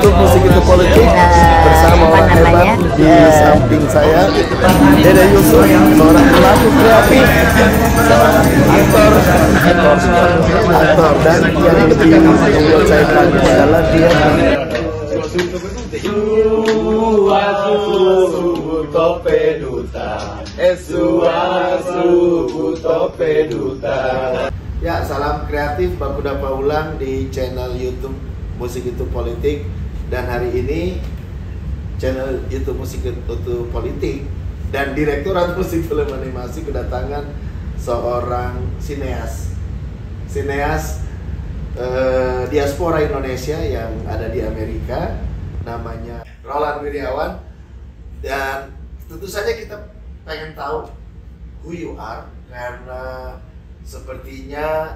YouTube Musik Itu Politik bersama orang hebat di samping saya, Dede Yusuf, seorang pelaku kreatif, aktor, dan yang lebih membuat saya kagum adalah dia Ya, salam kreatif Baku Dapa Ulang di channel YouTube Musik Itu Politik. Dan hari ini channel YouTube Musik Itu Politik dan Direktorat Musik Film Animasi kedatangan seorang sineas diaspora Indonesia yang ada di Amerika, namanya Roland Wiryawan. Dan tentu saja kita pengen tahu who you are, karena sepertinya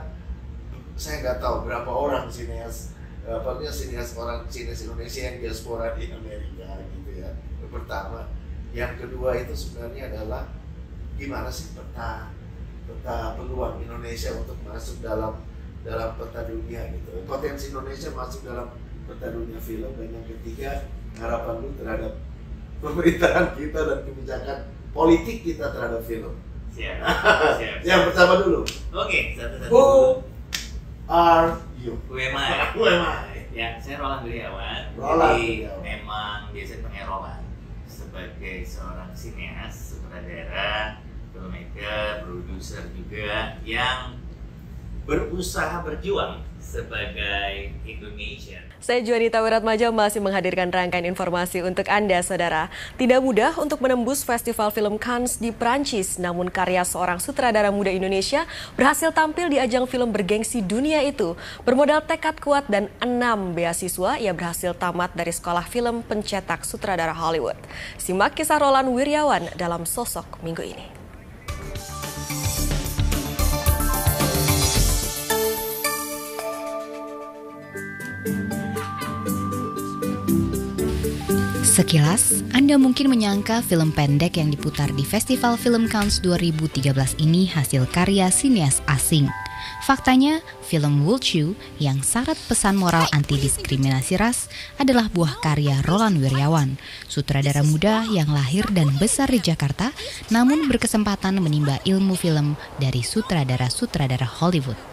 saya nggak tahu berapa orang sineas Indonesia yang diaspora di Amerika gitu ya. Yang pertama, yang kedua itu sebenarnya adalah gimana sih peta peluang Indonesia untuk masuk dalam peta dunia gitu. Potensi Indonesia masuk dalam peta dunia film. Dan yang ketiga, harapan lu terhadap pemerintahan kita dan kebijakan politik kita terhadap film. Siap. Yang pertama dulu. Oke, satu-satu. Who are you? Who am I? Who am I? Ya, saya Roland Wiryawan. Roland. Jadi memang biasa dipanggil Roland sebagai seorang sineas, sutradara, filmmaker, produser juga yang berusaha berjuang sebagai Indonesian. Saya Juanita Wiratmaja masih menghadirkan rangkaian informasi untuk Anda, Saudara. Tidak mudah untuk menembus Festival Film Cannes di Prancis, namun karya seorang sutradara muda Indonesia berhasil tampil di ajang film bergengsi dunia itu. Bermodal tekad kuat dan 6 beasiswa, ia berhasil tamat dari Sekolah Film Pencetak Sutradara Hollywood. Simak kisah Roland Wiryawan dalam Sosok minggu ini. Sekilas, Anda mungkin menyangka film pendek yang diputar di Festival Film Cannes 2013 ini hasil karya sineas asing. Faktanya, film Wulchu yang syarat pesan moral anti-diskriminasi ras adalah buah karya Roland Wiryawan, sutradara muda yang lahir dan besar di Jakarta, namun berkesempatan menimba ilmu film dari sutradara-sutradara Hollywood.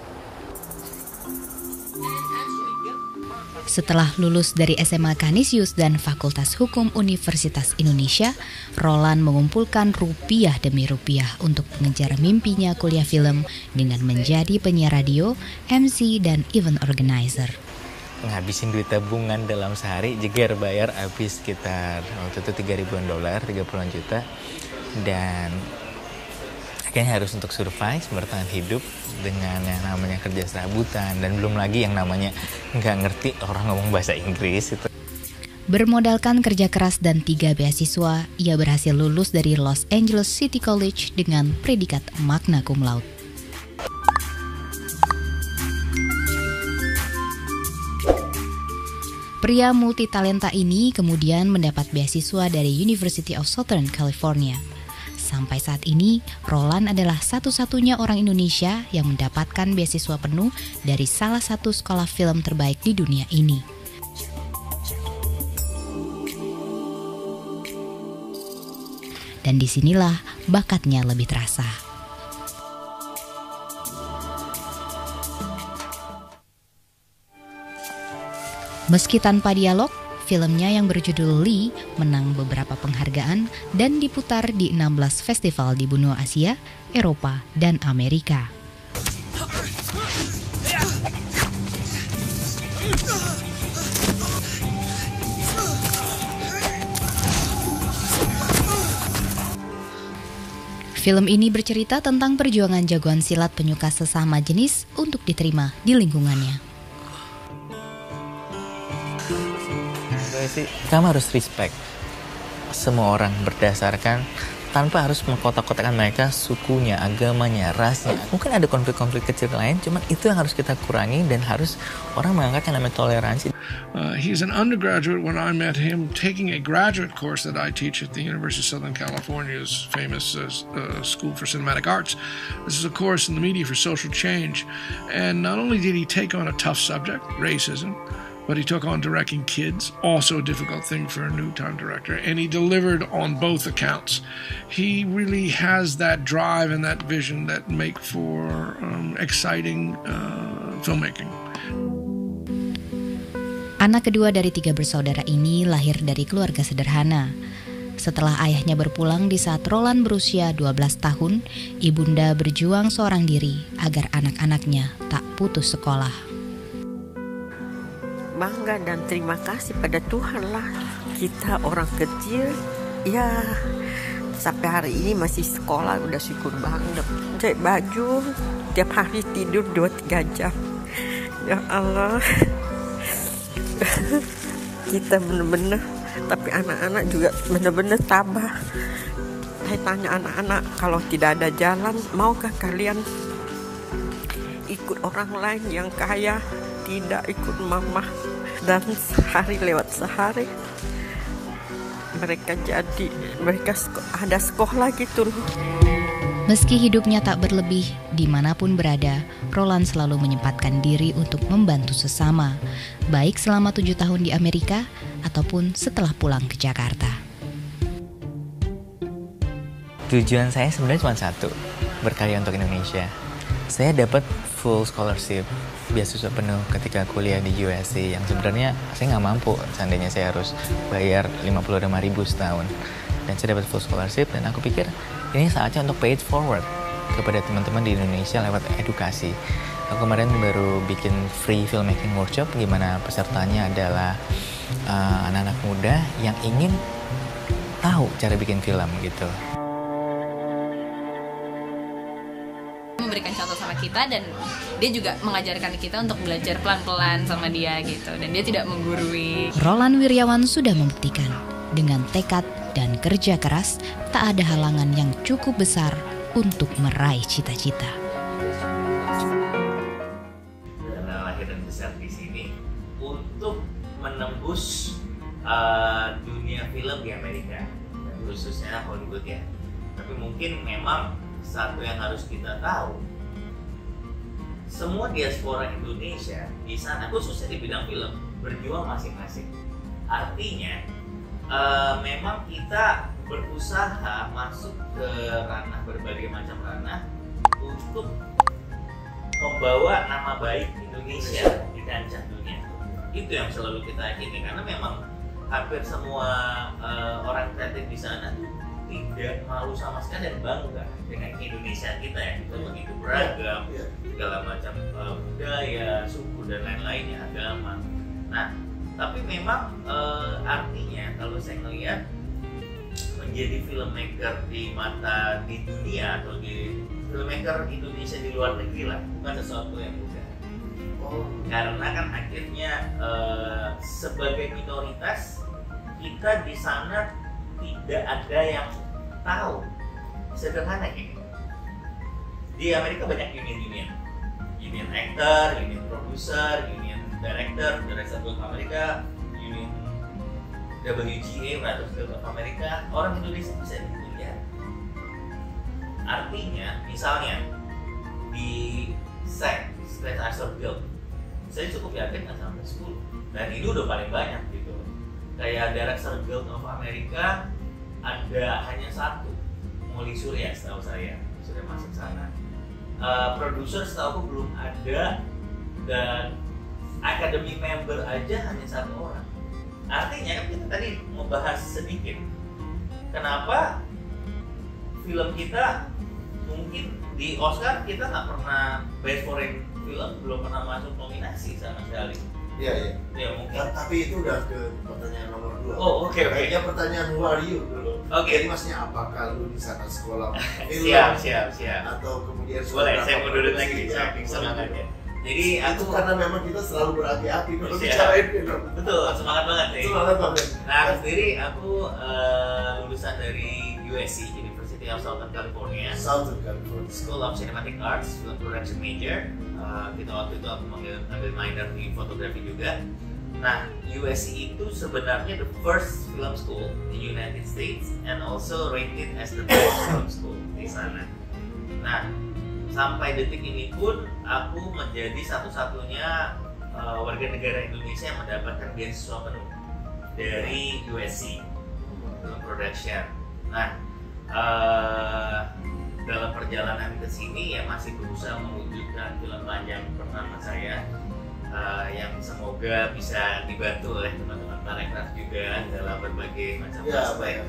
Setelah lulus dari SMA Canisius dan Fakultas Hukum Universitas Indonesia, Roland mengumpulkan rupiah demi rupiah untuk mengejar mimpinya kuliah film dengan menjadi penyiar radio, MC, dan event organizer. Ngabisin duit tabungan dalam sehari, jeger bayar habis sekitar waktu itu $3.000, 30-an juta. Dan akhirnya harus untuk survive, bertahan hidup dengan yang namanya kerja serabutan, dan belum lagi yang namanya nggak ngerti orang ngomong bahasa Inggris itu. Bermodalkan kerja keras dan 3 beasiswa, ia berhasil lulus dari Los Angeles City College dengan predikat magna cum laude. Pria multitalenta ini kemudian mendapat beasiswa dari University of Southern California. Sampai saat ini, Roland adalah satu-satunya orang Indonesia yang mendapatkan beasiswa penuh dari salah satu sekolah film terbaik di dunia ini. Dan disinilah bakatnya lebih terasa. Meski tanpa dialog, filmnya yang berjudul Lee menang beberapa penghargaan dan diputar di 16 festival di benua Asia, Eropa, dan Amerika. Film ini bercerita tentang perjuangan jagoan silat penyuka sesama jenis untuk diterima di lingkungannya. Kamu harus respect semua orang berdasarkan, tanpa harus mengkotak-kotakan mereka sukunya, agamanya, rasnya. Mungkin ada konflik-konflik kecil lain, cuman itu yang harus kita kurangi dan harus orang mengangkat yang namanya toleransi. He's an undergraduate when I met him taking a graduate course that I teach at the University of Southern California's famous School for Cinematic Arts. This is a course in the media for social change. And not only did he take on a tough subject, racism, but he took on directing kids, also a difficult thing for a new time director, and he delivered on both accounts. He really has that drive and that vision that make for exciting filmmaking. Anak kedua dari 3 bersaudara ini lahir dari keluarga sederhana. Setelah ayahnya berpulang di saat Roland berusia 12 tahun, ibunda berjuang seorang diri agar anak-anaknya tak putus sekolah. Bangga dan terima kasih pada Tuhan lah. Kita orang kecil, ya sampai hari ini masih sekolah, udah syukur banget. Jahit baju, tiap hari tidur 2-3 jam. Ya Allah, kita bener-bener, tapi anak-anak juga bener-bener tabah. Saya tanya anak-anak, kalau tidak ada jalan, maukah kalian ikut orang lain yang kaya? Tidak ikut mama. Dan sehari lewat sehari mereka ada sekolah gitu loh. Meski hidupnya tak berlebih, dimanapun berada, Roland selalu menyempatkan diri untuk membantu sesama, baik selama 7 tahun di Amerika ataupun setelah pulang ke Jakarta. Tujuan saya sebenarnya cuma satu, berkarya untuk Indonesia. Saya dapat full scholarship, beasiswa penuh ketika kuliah di USC yang sebenarnya saya nggak mampu, seandainya saya harus bayar 55.000 setahun. Dan saya dapat full scholarship dan aku pikir ini saatnya untuk pay it forward kepada teman-teman di Indonesia lewat edukasi. Aku kemarin baru bikin free filmmaking workshop, gimana pesertanya adalah anak-anak muda yang ingin tahu cara bikin film gitu. Memberikan contoh sama kita dan dia juga mengajarkan kita untuk belajar pelan-pelan sama dia gitu, dan dia tidak menggurui. Roland Wiryawan sudah membuktikan dengan tekad dan kerja keras tak ada halangan yang cukup besar untuk meraih cita-cita. Karena lahir dan besar di sini untuk menembus dunia film di Amerika, khususnya Hollywood ya. Tapi mungkin memang satu yang harus kita tahu, semua diaspora Indonesia di sana, khususnya di bidang film, berjuang masing-masing. Artinya, memang kita berusaha masuk ke ranah, berbagai macam ranah untuk membawa nama baik Indonesia di kancah dunia. Itu yang selalu kita yakini, karena memang hampir semua orang kreatif di sana tuh tidak malu sama sekali dan bangga dengan Indonesia kita ya. Kita begitu beragam, segala macam budaya, suku dan lain-lainnya, agama. Nah, tapi memang artinya kalau saya melihat menjadi filmmaker di mata di dunia atau di filmmaker Indonesia di luar negeri lah, bukan sesuatu yang mudah. Karena kan akhirnya sebagai minoritas kita di sana tidak ada yang tahu. Sederhana gini, di Amerika banyak union actor, union producer, union director Guild of America, union WGA, Writers Guild of America. Orang Indonesia bisa dihitung ya. Artinya, misalnya di SAG, Screen Actors Guild, saya cukup yakin nggak sampai 10, dan itu udah paling banyak gitu. Kayak Director Guild of America ada hanya 1, Molly Surya setahu saya sudah masuk sana. Produser setahu aku belum ada, dan academy member aja hanya 1 orang. Artinya kan kita tadi membahas sedikit kenapa film kita mungkin di Oscar kita nggak pernah Best Foreign Film, belum pernah masuk nominasi sama sekali. Iya. Ya mungkin. Tapi itu udah ke pertanyaan nomor 2. Oh oke. Ya pertanyaan who are you dulu. Oke. Jadi maksudnya apakah lu di sana sekolah film? Siap. Atau kemudian boleh saya mau duduk lagi nih, samping semangatnya. Jadi itu karena memang kita selalu berapi-api kalau Siap. bicarain film. Betul, semangat banget nih. Semangat banget. Nah, aku sendiri aku lulusan dari USC, University of Southern California. School of Cinematic Arts, Film Production major. Kita waktu itu aku ambil minor di fotografi juga. Nah, USC itu sebenarnya the first film school in the United States and also rated as the best film school di sana. Nah, sampai detik ini pun aku menjadi satu-satunya warga negara Indonesia yang mendapatkan beasiswa penuh dari USC Film Production. Nah, dalam perjalanan ke sini ya masih berusaha mewujudkan film panjang pertama saya yang semoga bisa dibantu oleh teman-teman Parekraf juga dalam berbagai macam aspek.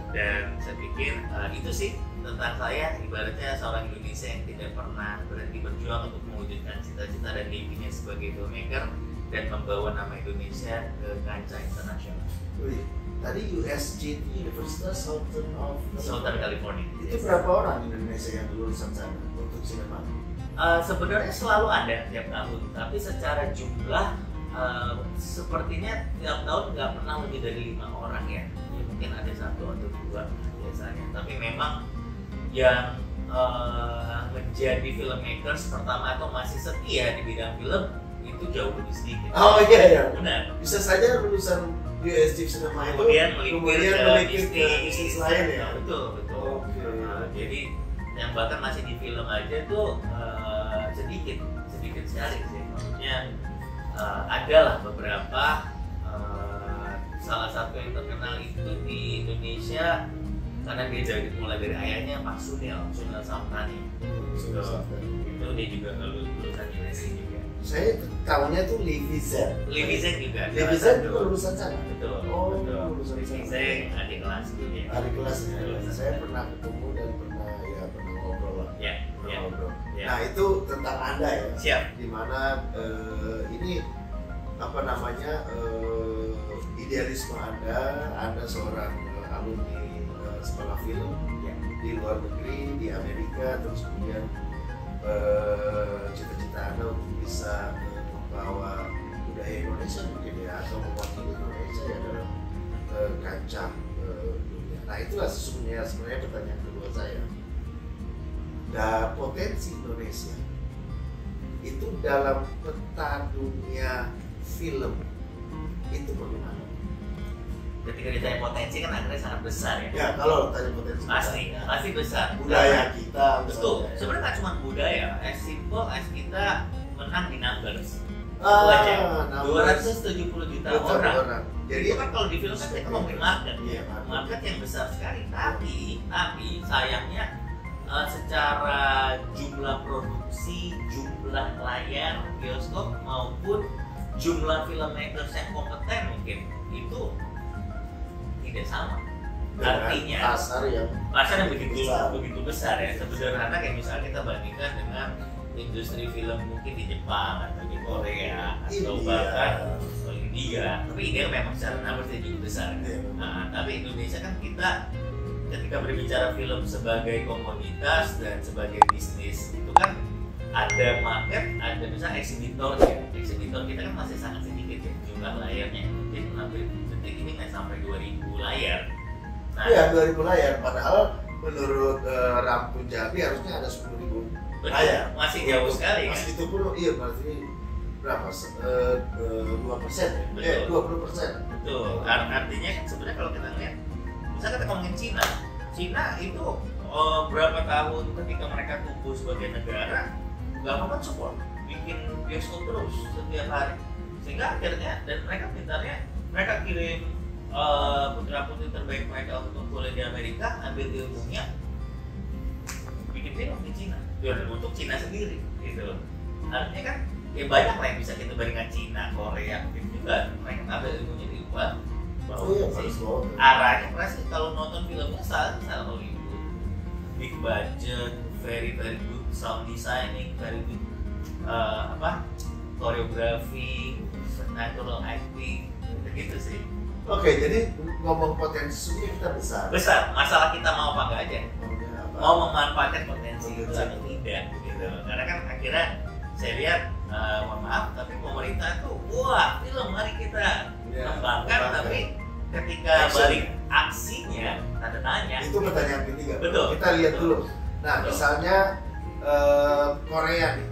Dan saya pikir itu sih tentang saya, ibaratnya seorang Indonesia yang tidak pernah berhenti berjuang untuk mewujudkan cita-cita dan mimpinya sebagai filmmaker dan membawa nama Indonesia ke kancah internasional. Tadi USC Universitas Southern California. Itu berapa orang Indonesia yang lulusan sana untuk sinema? Sebenarnya selalu ada tiap tahun, tapi secara jumlah sepertinya tiap tahun nggak pernah lebih dari 5 orang ya. Mungkin ada 1 atau 2 biasanya. Tapi memang yang menjadi filmmakers pertama atau masih setia di bidang film itu jauh lebih sedikit. Oh iya. Benar. Bisa saja lulusan USC Cinema itu kemudian melipir ke bisnis lain ya. Betul. Jadi yang bahkan masih di film aja tuh sedikit sekali sih. Maksudnya adalah beberapa salah satu yang terkenal itu di Indonesia karena dia mulai dari ayahnya Pak Sunil Samtani. Itu dia juga lulusan USC juga. Saya tahunya tuh Levi Zeng juga. Levi Zeng juga lulusan sana. Betul. Lulusan Levi Zeng adik kelasku dia. Adik kelasnya. Saya pernah ketemu dan pernah ngobrol lah. Ngobrol. Nah itu tentang Anda ya. Siap. Dimana ini apa namanya idealisme Anda seorang alumni sekolah film di luar negeri, di Amerika, terus kemudian cita-cita Anda untuk bisa membawa budaya Indonesia mungkin ya, atau mewakili Indonesia ya dalam kancah dunia. Nah itulah sebenarnya pertanyaan kedua saya. Dan potensi Indonesia itu dalam peta dunia film itu bagaimana? Ketika ditanya potensi kan akhirnya sangat besar ya. Ya kalau tanya potensi pasti besar. Budaya kita. Betul. Sebenarnya nggak cuma budaya, as simple as kita menang di numbers. 270 juta orang. Jadi itu kan kalau di film kan kita ngomongin market, market yang besar sekali. Tapi sayangnya secara jumlah produksi, jumlah layar bioskop maupun jumlah filmmakers yang kompeten mungkin itu tidak sama. Artinya pasar yang begitu besar ya. Sederhana kayak misalnya kita bandingkan dengan industri film mungkin di Jepang atau di Korea atau bahkan India. Tapi India memang secara numbers cukup besar. Nah, tapi Indonesia kan kita ketika berbicara film sebagai komoditas dan sebagai bisnis itu kan ada market, ada misalnya eksibitor ya. Eksibitor kita kan masih sangat sedikit ya jumlah layarnya. Mungkin hampir detik ini nggak sampai 2000 layar. Nah, iya 2000 layar. Padahal menurut Rampun Jambi harusnya ada 10.000 layar. Masih jauh sekali. Masih itu pun iya berarti berapa? 2% ya? 20%. Betul. Artinya kan sebenarnya kalau kita lihat, misalnya kita ngomongin Cina itu berapa tahun ketika mereka tumbuh sebagai negara, government support, bikin bioskop terus setiap hari, sehingga akhirnya dan mereka pintarnya mereka kirim putra-putri terbaik mereka untuk kuliah di Amerika, ambil ilmunya, bikin film di Cina, untuk Cina sendiri, gitu. Artinya kan ya banyak lah yang bisa kita bandingkan Cina, Korea, gitu juga mereka ngambil ilmunya di luar. Arahnya pasti kalau nonton filmnya salah Hollywood, big budget, very good sound designing, very good koreografi, natural acting, gitu sih. Oke, jadi ngomong potensinya kita besar. Masalah kita mau apa enggak aja, mau memanfaatkan potensi itu atau tidak, gitu. Karena kan akhirnya saya lihat, mohon maaf, tapi pemerintah tuh, wah film mari kita kembangkan, tapi ketika balik aksinya tanda tanya. Itu pertanyaan ketiga. Betul. Kita lihat dulu. Nah, misalnya Korea nih,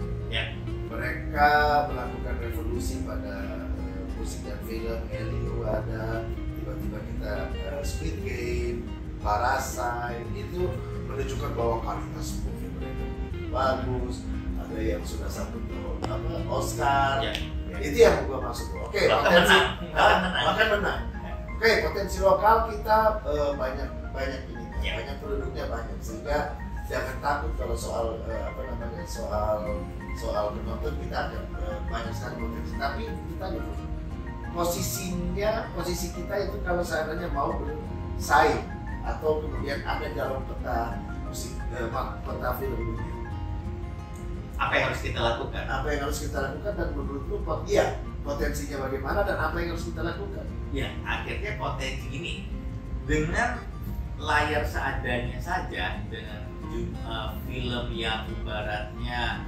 mereka melakukan revolusi pada musik dan film. Hallyu ada, tiba-tiba kita Squid Game, Parasite, itu menunjukkan bahwa kualitas movie mereka bagus. Ada yang sudah sambut Oscar. Itu yang gue maksud. Oke, potensi bahkan menang. Oke, potensi lokal kita banyak ini, banyak penduduknya banyak, sehingga jangan takut kalau soal soal penonton, kita ada banyak sekali potensi. Tapi kita dulu posisi kita itu kalau seandainya mau bersaing atau kemudian ada dalam peta film dunia. Apa yang harus kita lakukan? Dan menurut lu potensinya bagaimana dan apa yang harus kita lakukan? Ya, akhirnya potensi ini dengan layar seadanya saja, dengan film yang ibaratnya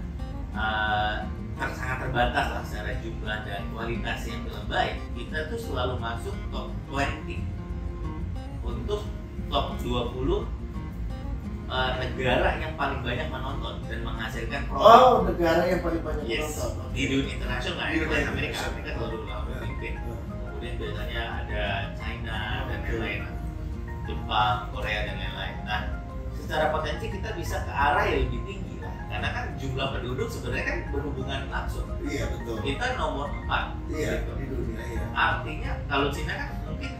sangat terbatas lah secara jumlah dan kualitas yang film baik, kita tuh selalu masuk top 20 untuk top 20 negara yang paling banyak menonton dan menghasilkan produk. Negara yang paling banyak menonton. Di dunia internasional, Amerika selalu memimpin. Kemudian biasanya ada China dan lain-lain, Jepang, Korea dan lain-lain. Nah, secara potensi kita bisa ke arah yang lebih tinggi lah, karena kan jumlah penduduk sebenarnya kan berhubungan langsung. Iya, betul. Kita nomor 4 gitu. Di dunia. Iya. Artinya kalau China kan mungkin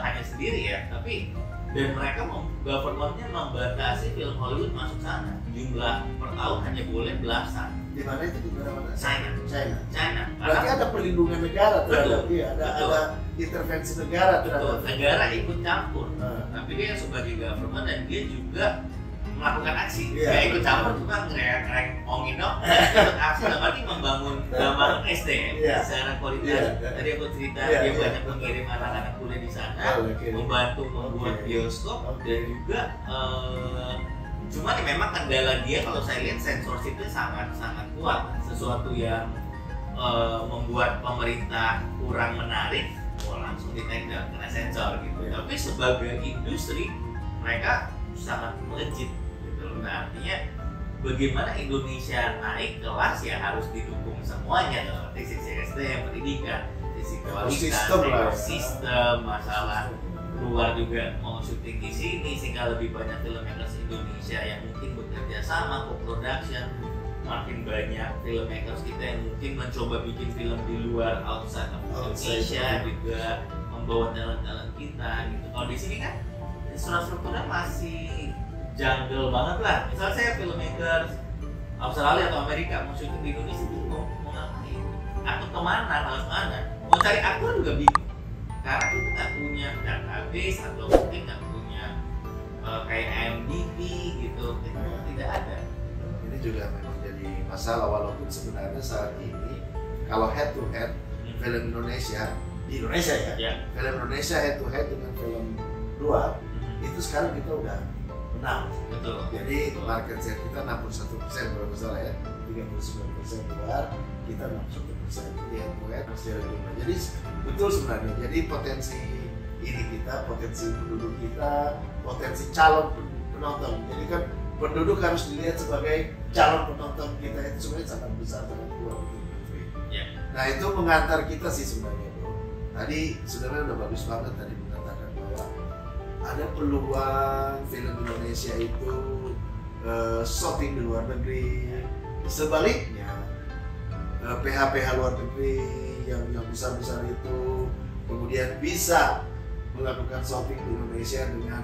hanya sendiri ya, tapi dan mereka governmentnya membatasi film Hollywood masuk sana. Jumlah per tahun hanya boleh belasan. Di mana itu, di mana? China. Berarti ada perlindungan negara terhadap dia, ada intervensi negara terhadap. Negara ikut campur. Tapi dia sebagai government dan dia juga melakukan aksi. Dia ikut campur cuma ngomongin dong. Ikut aksi berarti membangun SDM secara kualitas. Tadi aku cerita dia banyak mengirim anak-anak kuliah di sana, membantu membuat bioskop dan juga cuman memang kendala dia kalau saya lihat sensorshipnya sangat kuat. Sesuatu yang membuat pemerintah kurang menarik, langsung di-take down kena sensor gitu. Tapi sebagai industri mereka sangat melejit gitu. Nah, artinya bagaimana Indonesia naik kelas ya harus didukung semuanya dalam arti sisi SDM, pendidikan, sisi kualitas, sistem, masalah luar juga mau syuting di sini sehingga lebih banyak filmmakers Indonesia yang mungkin bekerja sama, co-production, makin banyak filmmakers kita yang mungkin mencoba bikin film di luar outside of Indonesia juga membawa talent-talent kita gitu. Kalau di sini kan strukturnya masih jungle banget lah. Misal saya filmmakers Australia atau Amerika mau syuting di Indonesia mau ngapain? Atau kemana? Harus mana? Mau cari aktor juga bingung. Karena kita nggak punya database atau mungkin nggak punya kayak IMDb gitu, tidak ada. Ini juga memang jadi masalah, walaupun sebenarnya saat ini kalau head to head film Indonesia di Indonesia film Indonesia head to head dengan film luar itu sekarang kita udah menang. Betul. Jadi market share kita 61% kalau nggak salah ya, 39% luar, kita 61% di head to head masih ada jumlah. Jadi betul sebenarnya. Jadi potensi ini kita, potensi penduduk kita, potensi calon penonton. Jadi kan penduduk harus dilihat sebagai calon penonton kita itu sebenarnya sangat besar, sangat kuat. Nah itu mengantar kita sih sebenarnya bro. Tadi sebenarnya udah bagus banget tadi mengatakan bahwa ada peluang film Indonesia itu shopping di luar negeri. Sebaliknya PH-PH luar negeri yang besar-besar itu kemudian bisa melakukan shopping di Indonesia dengan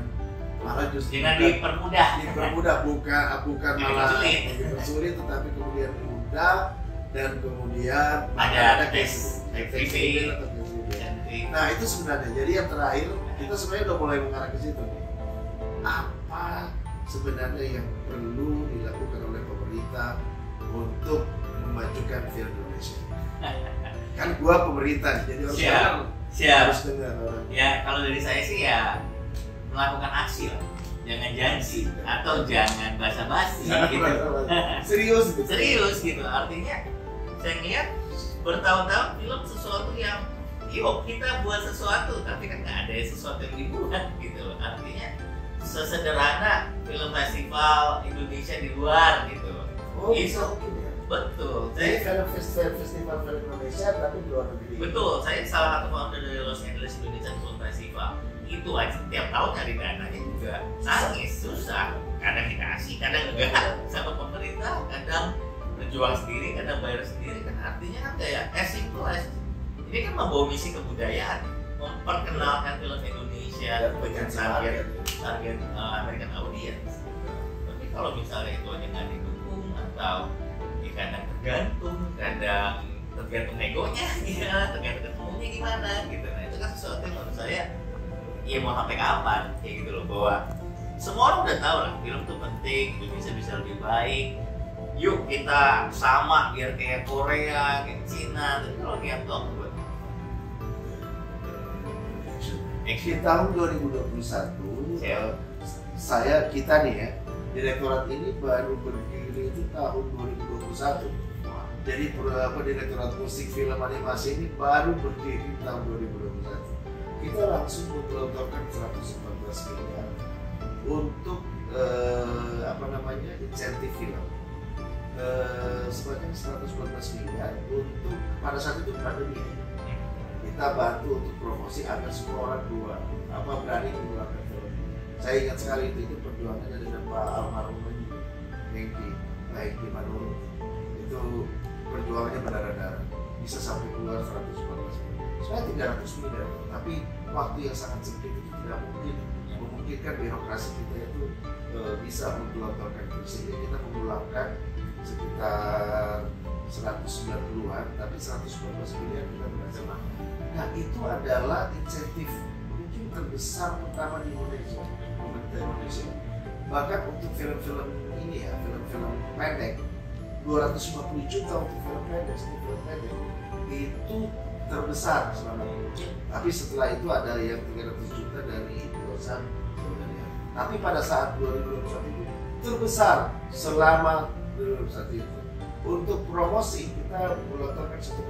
malah justru dipermudah bukan malah lebih sulit, tetapi kemudian mudah dan kemudian ada case atau nah itu sebenarnya. Jadi yang terakhir kita sebenarnya udah mulai mengarah ke situ nih. Apa sebenarnya yang perlu dilakukan oleh pemerintah untuk memajukan film Indonesia? Kan gua pemerintah jadi harus dengar orang. Ya kalau dari saya sih ya melakukan aksi lah, jangan janji atau jangan basa-basi gitu. Serius gitu. Artinya saya lihat bertahun-tahun film sesuatu yang yuk kita buat sesuatu, tapi kan nggak ada sesuatu yang dibuat gitu. Artinya sesederhana film festival Indonesia di luar gitu. Bisa mungkin ya. Betul. Jadi festival film Indonesia tapi di luar negeri. Betul. Saya salah satu founder dari Los Angeles Indonesian Film Festival. Itu aja tiap tahun nyari dananya juga nangis, susah. Kadang dikasih, kadang enggak sama pemerintah, kadang berjuang sendiri, kadang bayar sendiri, kan artinya kan kayak simple as ini kan membawa misi kebudayaan, memperkenalkan film Indonesia dengan target American audience. Tapi kalau misalnya itu hanya nggak didukung atau kadang tergantung negonya, ya, tergantung ketemunya gimana gitu. Nah itu kan sesuatu yang menurut saya ya mau sampai kapan kayak gitu loh, bahwa semua orang udah tahu lah film itu penting, Indonesia bisa lebih baik. Yuk kita sama biar kayak Korea, kayak Cina. Tapi kalau lihat dong buat di tahun 2021 kita nih ya, direktorat ini baru berdiri itu tahun 2021. Jadi direktorat musik film animasi ini baru berdiri tahun 2021. Kita langsung menggelontorkan 114 miliar untuk insentif film. Sebanyak 114 miliar untuk pada saat itu pandemi. Kita bantu untuk promosi agar semua orang berani mengeluarkan film. Saya ingat sekali itu perjuangannya dengan Pak almarhum Hengki Manurung. Itu perjuangannya berdarah-darah, bisa sampai keluar 114 miliar. Sebenarnya 300 miliar, tapi waktu yang sangat sempit itu tidak mungkin memungkinkan birokrasi kita itu bisa menggelontorkan itu, sehingga kita memulangkan sekitar 190-an, tapi 114 miliar kita berhasil. Nah itu adalah insentif mungkin terbesar pertama di Indonesia, pemerintah Indonesia. Bahkan untuk film-film ini ya, film-film pendek, 250 juta untuk film pendek, itu terbesar selama ini. Tapi setelah itu ada yang 300 juta dari perusahaan. Tapi pada saat 2021 itu terbesar selama 2021 itu. Untuk promosi kita menggelontorkan 1,5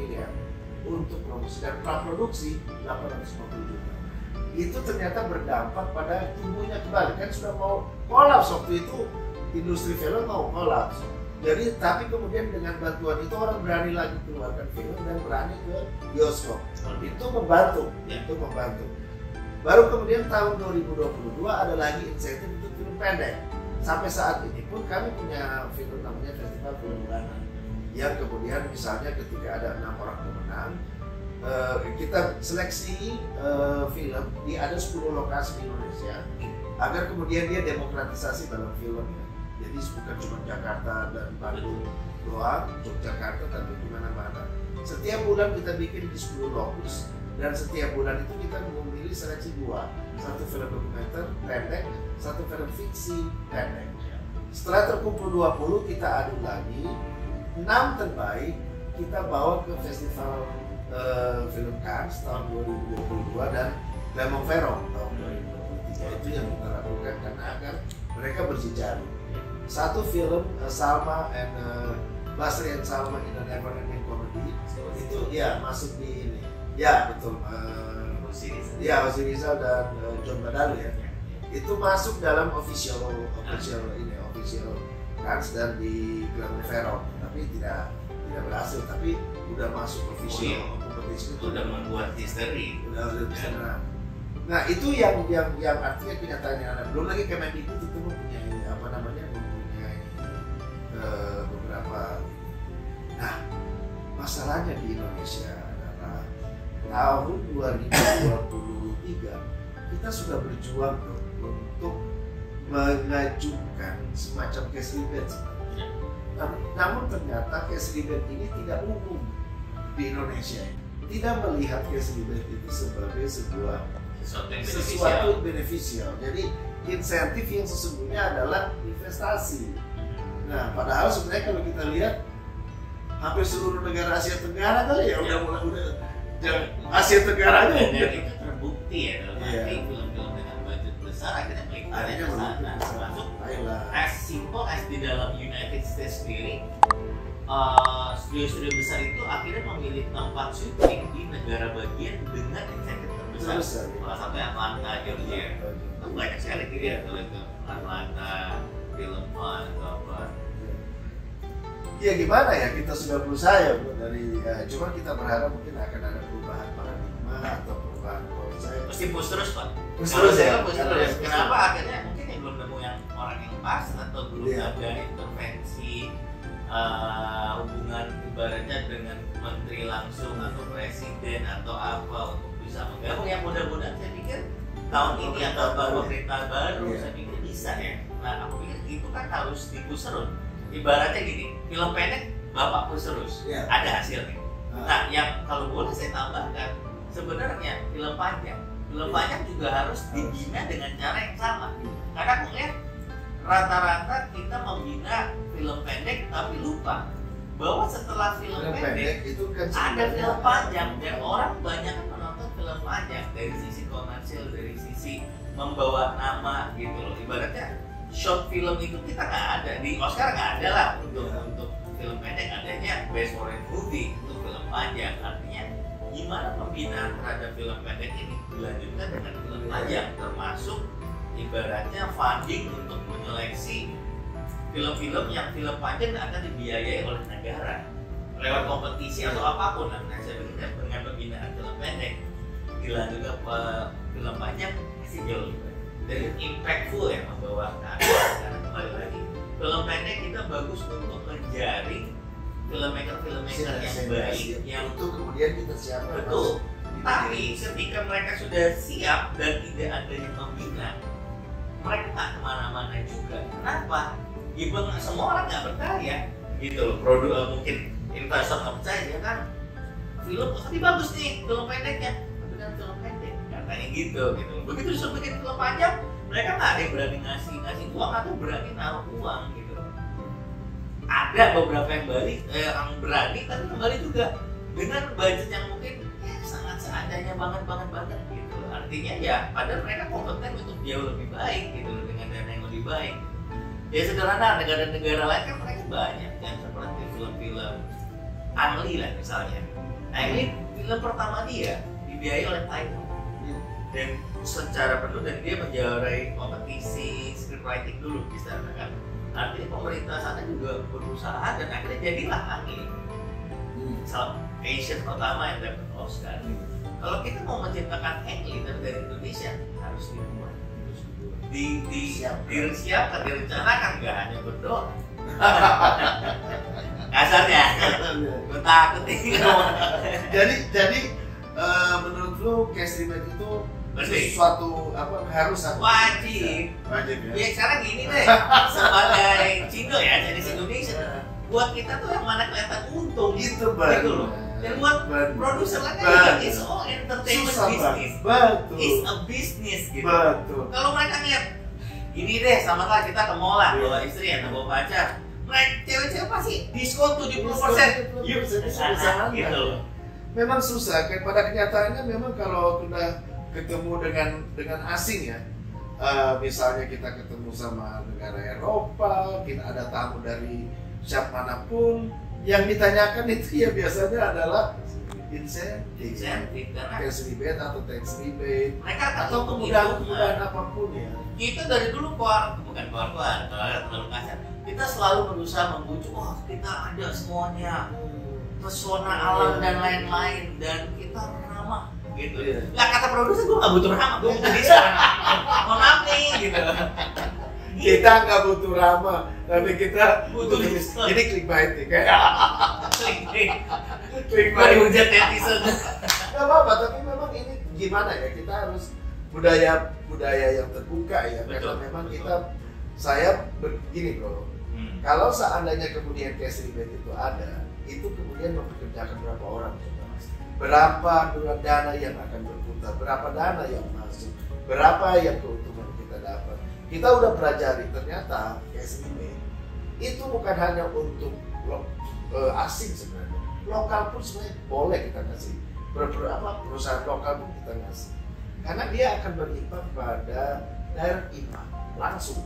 miliar untuk promosi, dan praproduksi 850 juta. Itu ternyata berdampak pada tumbuhnya kembali, kan sudah mau kolaps waktu itu, industri film mau kolaps. Jadi tapi kemudian dengan bantuan itu orang berani lagi keluarkan film dan berani ke bioskop. Itu membantu. Baru kemudian tahun 2022 ada lagi insentif untuk film pendek. Sampai saat ini pun kami punya film namanya Festival Film Bulanan, yang kemudian misalnya ketika ada 6 orang pemenang, kita seleksi film di ada 10 lokasi di Indonesia agar kemudian dia demokratisasi dalam film ya. Jadi bukan cuma Jakarta dan Bandung doang, Yogyakarta, tapi di mana-mana. Setiap bulan kita bikin di 10 lokus, dan setiap bulan itu kita memilih seleksi 2, satu film dokumenter pendek, satu film fiksi pendek. Setelah terkumpul 20, kita adu lagi 6 terbaik kita bawa ke Festival Film Cannes tahun 2022 dan Clermont Ferrand tahun 2023. Itu yang kita lakukan karena agar mereka berjejaring. Satu film Salma and Basri and Salma in a Never Ending Comedy itu ya masuk di ini. Ya betul. Hosni Rizal dan John Badalu ya. Itu masuk dalam official Cannes dan di Clermont Ferrand, tapi tidak berhasil, tapi udah masuk official kompetisi itu, udah membuat history. Nah itu yang artinya kenyataannya. Belum lagi Kemendikbud itu mempunyai beberapa. Nah masalahnya di Indonesia adalah tahun 2023 kita sudah berjuang untuk mengajukan semacam cash rebate sebenarnya. Namun ternyata cash rebate ini tidak umum di Indonesia. Tidak melihat cash rebate itu sebagai sesuatu beneficial. Jadi insentif yang sesungguhnya adalah investasi. Nah, padahal sebenarnya kalau kita lihat hampir seluruh negara Asia Tenggara kali ya udah Asia Tenggara aja itu terbukti ya dalam arti film-film dengan budget besar akhirnya ke sana, termasuk as simple as di dalam United States sendiri, studio-studio besar itu akhirnya memilih tempat syuting di negara bagian dengan insentif terbesar. Salah satunya Atlanta, Georgia. Itu banyak sekali ya kalau itu Atlanta, Film Fund atau apa. Ya gimana ya, kita sudah berusaha ya dari cuma kita berharap mungkin akan ada perubahan paradigma atau perubahan konsep. Mesti push terus Pak. Push terus ya. Kenapa akhirnya mungkin yang belum nemu yang orang yang pas atau belum ada intervensi hubungan ibaratnya dengan menteri langsung atau presiden atau apa untuk bisa menggabung. Yang mudah-mudahan saya pikir tahun ini atau pemerintah baru saya pikir bisa ya. Nah aku pikir itu kan harus dikuserut. Ibaratnya gini, film pendek bapak kuserus, ada hasilnya. Nah yang kalau boleh saya tambahkan, sebenarnya film panjang juga harus dibina dengan cara yang sama. Karena aku lihat rata-rata kita membina film pendek tapi lupa bahwa setelah film pendek itu kan ada film panjang, dan orang banyak menonton film panjang dari sisi komersil, dari sisi membawa nama gitu loh. Ibaratnya short film itu kita nggak ada, di Oscar nggak ada lah untuk film pendek, adanya best foreign movie untuk film panjang. Artinya gimana pembinaan terhadap film pendek ini dilanjutkan dengan film panjang, termasuk ibaratnya funding untuk menyeleksi film-film yang film panjang akan dibiayai oleh negara lewat kompetisi atau apapun. Nah saya pikir dengan pembinaan film pendek dilanjutkan ke film panjang masih jauh lebih baik dan impactful yang membawa ke atas. Karena kembali lagi film pendek kita bagus untuk menjaring filmmaker yang baik yang untuk kemudian kita siapkan. Betul. Tapi ketika mereka sudah siap dan tidak ada yang membina, mereka nggak kemana-mana juga. Kenapa? Given semua orang nggak percaya gitu loh. Mungkin investor nggak percaya, ya kan film tapi bagus nih film pendeknya, tapi kan film pendek katanya gitu. Begitu disuruh bikin film panjang, mereka nggak ada yang berani ngasih uang atau berani naruh uang gitu. Ada beberapa yang berani tapi kembali juga dengan budget yang mungkin sangat seadanya banget gitu. Artinya ya padahal mereka kompeten untuk jauh lebih baik gitu dengan dana yang lebih baik. Ya sederhana, negara-negara lain kan mereka banyak kan, seperti film-film Ang Lee lah misalnya. Ang Lee film pertama dia dibiayai oleh Taiwan dan secara penuh, dan dia menjuarai kompetisi scriptwriting dulu di sana kan. Artinya pemerintah sana juga berusaha dan akhirnya jadilah Ang Lee, Asian pertama yang dapat Oscar. Kalau kita mau menciptakan Ang Lee dari Indonesia harus dibuat, disiapkan, direncanakan, nggak hanya berdoa. Kasarnya, gue takut nih. Jadi menurut lu cash rebate itu sesuatu apa harus wajib ya. Sekarang gini deh, sebagai Cindo ya, jadi Indonesia, buat kita tuh yang mana kelihatan untung gitu loh. Dan buat produser lagi it's all entertainment business. Betul. It's a business gitu. Betul. Kalau mereka ngeliat ini deh, sama lah kita ke mall lah, bawa istri atau bawa pacar, mereka cewek-cewek pasti diskon 70%. Yuk sana gitu. Memang susah kan, pada kenyataannya memang kalau kita ketemu dengan asing ya, misalnya kita ketemu sama negara Eropa, kita ada tamu dari siapa manapun, yang ditanyakan itu ya biasanya adalah insentif karena cash rebate atau tax rebate atau kemudahan apapun ya. Kita dari dulu bukan keluar terlalu kasar, kita selalu berusaha membujuk, kita ada semuanya, pesona alam dan lain-lain, dan kita ramah gitu. Lah kata produser, gue nggak butuh ramah, gue butuh diskon. Mohon maaf nih gitu. Kita nggak butuh ramah, tapi kita butuh diskon. Ini clickbait nih kayak. Clickbait hujat netizen. Gak apa-apa, tapi memang ini gimana ya, kita harus budaya yang terbuka ya. Karena memang saya begini bro, kalau seandainya kemudian cash rebate itu ada, itu kemudian mempekerjakan berapa orang, berapa dana yang akan berputar, berapa dana yang masuk, berapa yang keuntungan kita dapat. Kita udah pelajari ternyata cash rebate itu bukan hanya untuk asing sebenarnya, lokal pun sebenarnya boleh kita kasih. Perusahaan lokal pun kita ngasih, karena dia akan berimpact pada direct impact langsung.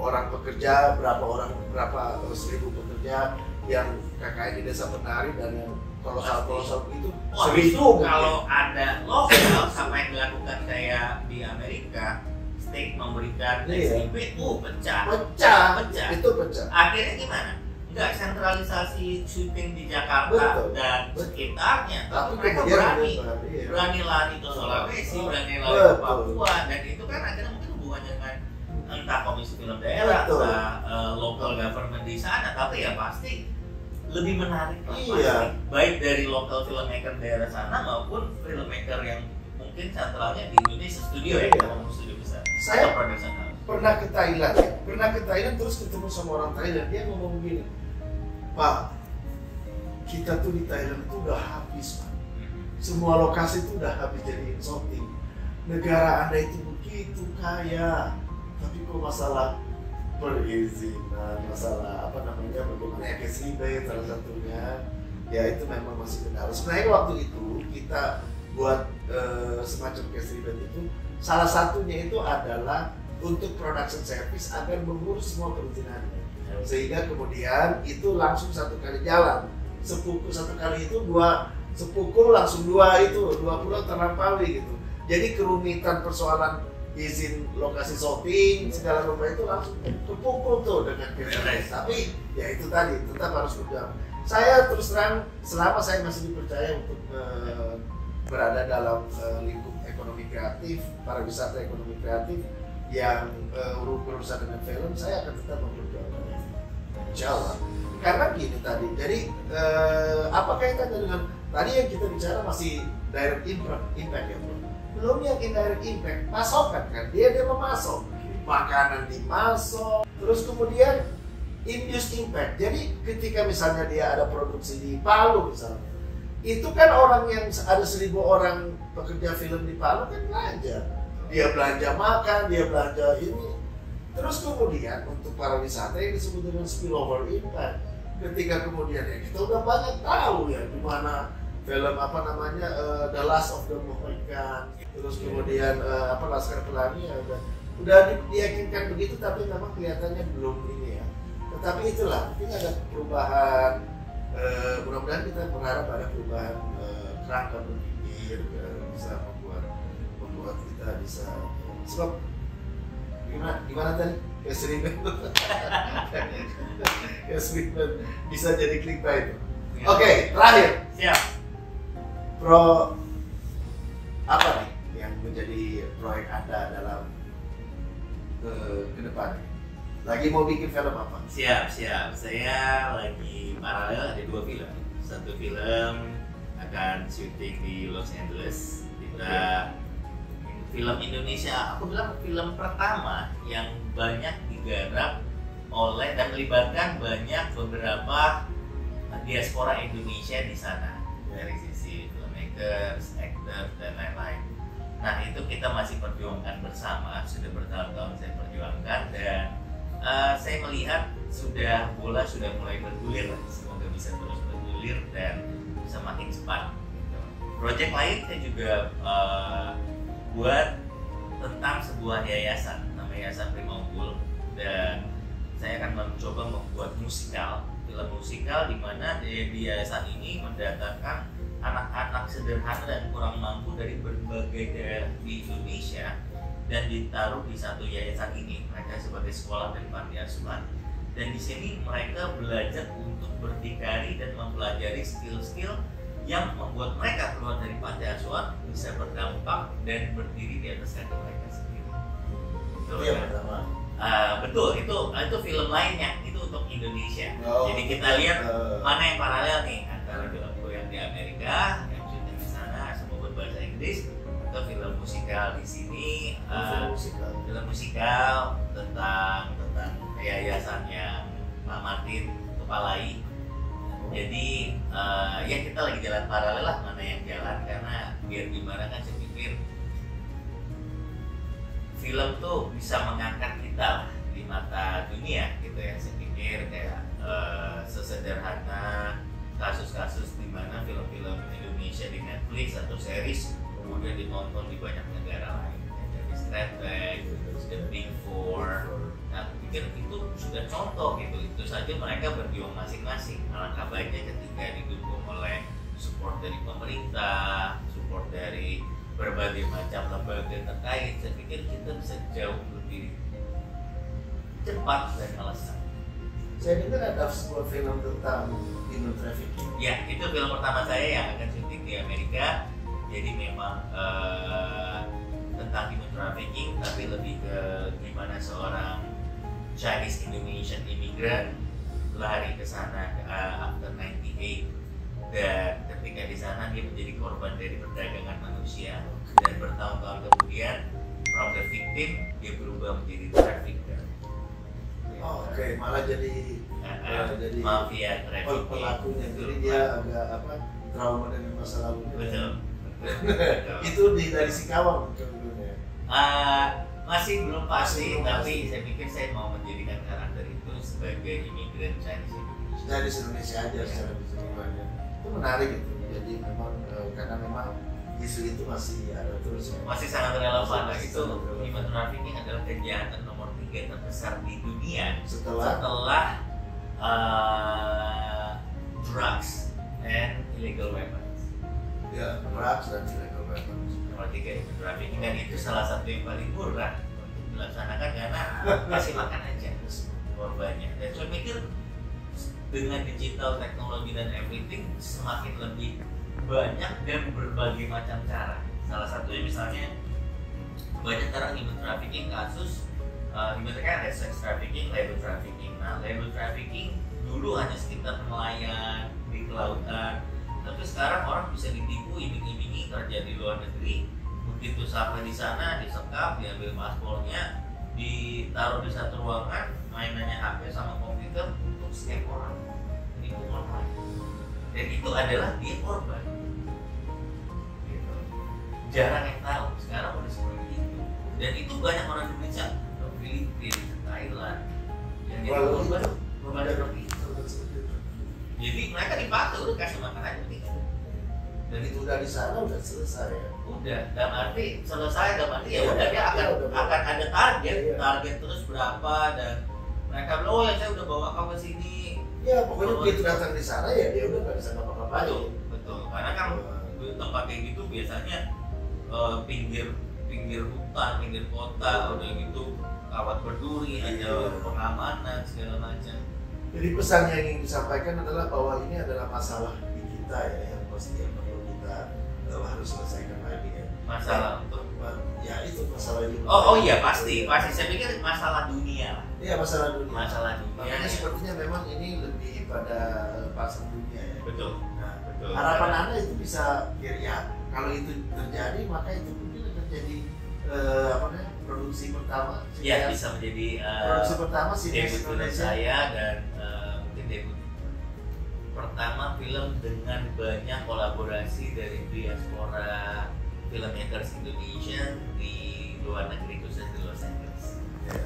Orang pekerja, berapa seribu pekerja yang KKN di desa penari dan yang kolosal itu seribu. Kalau ada lokal sama yang dilakukan kayak di Amerika, state memberikan SIP, pecah. Itu pecah. Akhirnya gimana? Nggak sentralisasi syuting di Jakarta dan sekitarnya, tapi mereka berani lari ke Sulawesi, berani lari ke Papua, dan itu kan akhirnya mungkin hubungannya dengan entah komisi film daerah, Betul. entah local government di sana, tapi ya pasti lebih menarik lah, Iya. pasti. Baik dari local filmmaker daerah sana maupun filmmaker yang mungkin sentralnya di Indonesia, studio ya, Iya. kita ngomong studio besar. Saya atau production house. pernah ke Thailand ya, terus ketemu sama orang Thailand, dia ngomong gini, Pak, kita tuh di Thailand itu udah habis Pak, semua lokasi itu udah habis jadiin shooting, negara Anda itu begitu kaya, tapi kok masalah perizinan, masalah apa namanya, bagaimana cash rebate salah satunya, ya itu memang masih benar. Sebenarnya waktu itu kita buat semacam cash rebate itu, salah satunya itu adalah untuk production service agar mengurus semua perizinannya, sehingga kemudian itu langsung satu kali jalan, sepukul satu kali itu sepukul langsung dua pulau terlampaui gitu. Jadi kerumitan persoalan izin lokasi syuting segala rupa itu langsung terpukul tuh dengan KPS. Tapi ya itu tadi tetap harus berjuang. Saya terus terang selama saya masih dipercaya untuk berada dalam lingkup ekonomi kreatif, pariwisata ekonomi kreatif yang berurusan dengan film, saya akan tetap memperjuangkan insya Allah. Karena gini tadi, jadi apa kaitannya dengan tadi yang kita bicara masih direct impact ya bro? Belum yang indirect impact, pasokan kan, dia memasok, makanan dimasok, terus kemudian induced impact. Jadi ketika misalnya dia ada produksi di Palu misalnya, itu kan orang yang ada 1.000 orang pekerja film di Palu kan belanja. Dia belanja makan, dia belanja ini. Terus kemudian untuk para wisata yang disebut dengan spillover impact. Ketika kemudian ya kita udah banyak tahu ya di mana film apa namanya The Last of the Mohicans. Terus kemudian Laskar Pelangi ya udah diyakinkan begitu, tapi memang kelihatannya belum ini ya. Tetapi itulah mungkin ada perubahan. Mudah-mudahan kita berharap ada perubahan kerangka berpikir bisa membuat kita bisa, sebab gimana tadi Kesrimen bisa jadi clickbait. Oke, terakhir Siap. Apa nih yang menjadi proyek Anda dalam ke depan? Lagi mau bikin film apa? Siap. Saya lagi paralel ada 2 film. Satu film akan syuting di Los Angeles. Kita film Indonesia, aku bilang film pertama yang banyak digarap oleh dan melibatkan banyak beberapa diaspora Indonesia di sana dari sisi filmmakers, actors dan lain-lain. Nah itu kita masih perjuangkan bersama, sudah bertahun-tahun saya perjuangkan dan saya melihat bola sudah mulai bergulir, semoga bisa terus bergulir dan bisa makin cepat. Project lain saya juga buat tentang sebuah yayasan, namanya Yayasan Prima Unggul, dan saya akan mencoba membuat film musikal di mana di yayasan ini mendatangkan anak-anak sederhana dan kurang mampu dari berbagai daerah di Indonesia dan ditaruh di satu yayasan ini. Mereka sebagai sekolah dari panti asuhan, dan di sini mereka belajar untuk berdikari dan mempelajari skill-skill yang membuat mereka keluar dari panti asuhan bisa berdampak dan berdiri di atas kaki mereka sendiri. Iya pertama. Betul, itu film lainnya, itu untuk Indonesia. Oh. Jadi kita lihat mana yang paralel nih antara film yang di Amerika yang syuting di sana semua berbahasa Inggris, atau film musikal di sini. Film musikal tentang yayasan yang Pak Martin kepalai. Jadi ya kita lagi jalan paralel lah mana yang jalan, karena biar gimana kan saya pikir film tuh bisa mengangkat kita lah di mata dunia gitu ya. Saya pikir kayak sesederhana kasus-kasus di mana film-film Indonesia di Netflix atau series kemudian ditonton di banyak negara lain, dari Strateg, The Big Four. Nah, aku pikir itu sudah contoh gitu. Itu saja mereka berjuang masing-masing. Alangkah baiknya ketika didukung oleh support dari pemerintah, support dari berbagai macam lembaga terkait, saya pikir kita bisa jauh lebih cepat dan melesat. Saya dengar ada sebuah film tentang human trafficking. Ya, itu film pertama saya yang akan syuting di Amerika. Jadi memang tentang human trafficking, tapi lebih ke gimana mana seorang Chinese Indonesian immigrant lari ke sana after 98, dan ketika di sana dia menjadi korban dari perdagangan manusia, dan bertahun-tahun kemudian from the victim dia berubah menjadi trafficker. Oke, malah jadi mafia trafficking. Pelakunya, jadi dia agak trauma dengan masa lalunya. Betul. Itu dari Singkawang dulunya. Masih belum pasti, tapi saya pikir saya mau menjadikan karakter itu sebagai imigran Chinese Indonesia. Chinese Indonesia aja secara keseluruhannya. Itu menarik itu. Jadi memang karena memang isu itu masih ada terus. Masih sangat relevan. Itu human trafficking adalah kejahatan nomor 3 terbesar di dunia setelah drugs and illegal weapons. Ya, drugs dan illegal weapons. Nomor 3 human trafficking, dan itu salah satu yang paling murah untuk dilaksanakan karena kasih makan aja korbannya. Dan saya pikir dengan digital teknologi dan everything semakin lebih banyak dan berbagai macam cara. Salah satunya misalnya banyak sekarang human trafficking kasus. Human trafficking ada sex trafficking, labor trafficking. Nah, labor trafficking dulu hanya sekitar nelayan di kelautan, tapi sekarang orang bisa ditipu, iming-imingi kerja di luar negeri. Begitu sampai di sana disekap, diambil paspornya, ditaruh di satu ruangan, mainannya HP sama komputer untuk scam orang, menipu online. Dan itu adalah dia korban. Gitu. Jarang yang tahu, sekarang udah seperti itu. Dan itu banyak orang Indonesia, Filipina, Thailand, yang jadi korban seperti itu. Jadi mereka dipakai, udah kasih makan aja tinggal. Dan itu udah di sana udah selesai ya. Udah, dalam arti selesai, dalam arti ya udah dia akan ada target terus berapa, dan mereka bilang oh ya saya udah bawa kau ke sini. Ya pokoknya begitu datang di sana ya dia udah nggak bisa ngapa-ngapain. Betul. Karena kan tempat kayak gitu biasanya pinggir hutan, pinggir kota, udah gitu kawat berduri, ada pengamanan segala macam. Jadi pesan yang ingin disampaikan adalah bahwa ini adalah masalah di kita ya, yang pasti yang perlu kita harus selesaikan lagi ya. Masalah untuk ya itu masalah juga. Oh iya pasti. Saya pikir masalah dunia. Iya masalah dunia. Makanya sepertinya memang ini lebih pada pasar dunia ya. Betul. Nah, betul. Harapan Anda itu bisa ya kalau itu terjadi maka itu mungkin akan jadi produksi pertama. Ya bisa menjadi produksi pertama debut film saya, dan mungkin debut pertama film dengan banyak kolaborasi dari diaspora filmmakers Indonesia di luar negeri, khususnya di Los Angeles. Ya.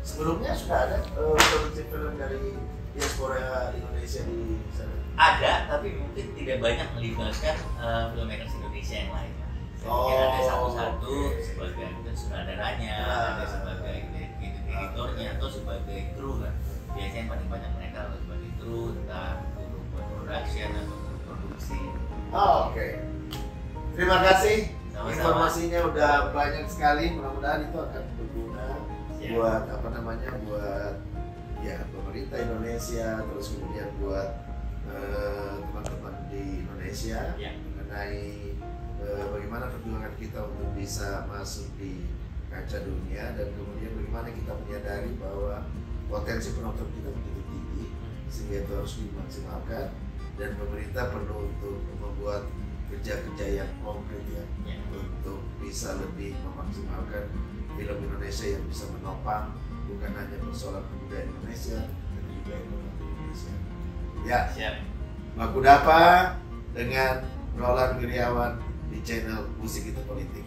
Sebelumnya sudah ada produksi film dari diaspora Indonesia di sana? Ada, tapi mungkin tidak banyak melibatkan filmmakers Indonesia yang lain. Mungkin ada satu-satu sebagai sutradaranya, ada sebagai editornya, atau sebagai kru kan. Biasanya yang paling banyak mereka atau sebagai kru, entah kru production atau kru produksi. Oke. Terima kasih. Sama-sama. Informasinya udah banyak sekali. Mudah-mudahan itu akan berguna buat buat ya pemerintah Indonesia, terus kemudian buat teman-teman di Indonesia mengenai bagaimana perjuangan kita untuk bisa masuk di kancah dunia, dan kemudian bagaimana kita menyadari bahwa potensi penonton kita begitu tinggi sehingga itu harus dimaksimalkan, dan pemerintah perlu untuk membuat kerja-kerja yang konkret untuk bisa lebih memaksimalkan film Indonesia yang bisa menopang bukan hanya persoalan kebudayaan Indonesia tapi juga ekonomi Indonesia. Ya, Baku Dapa dengan Roland Wiriawan di channel Musik Itu Politik.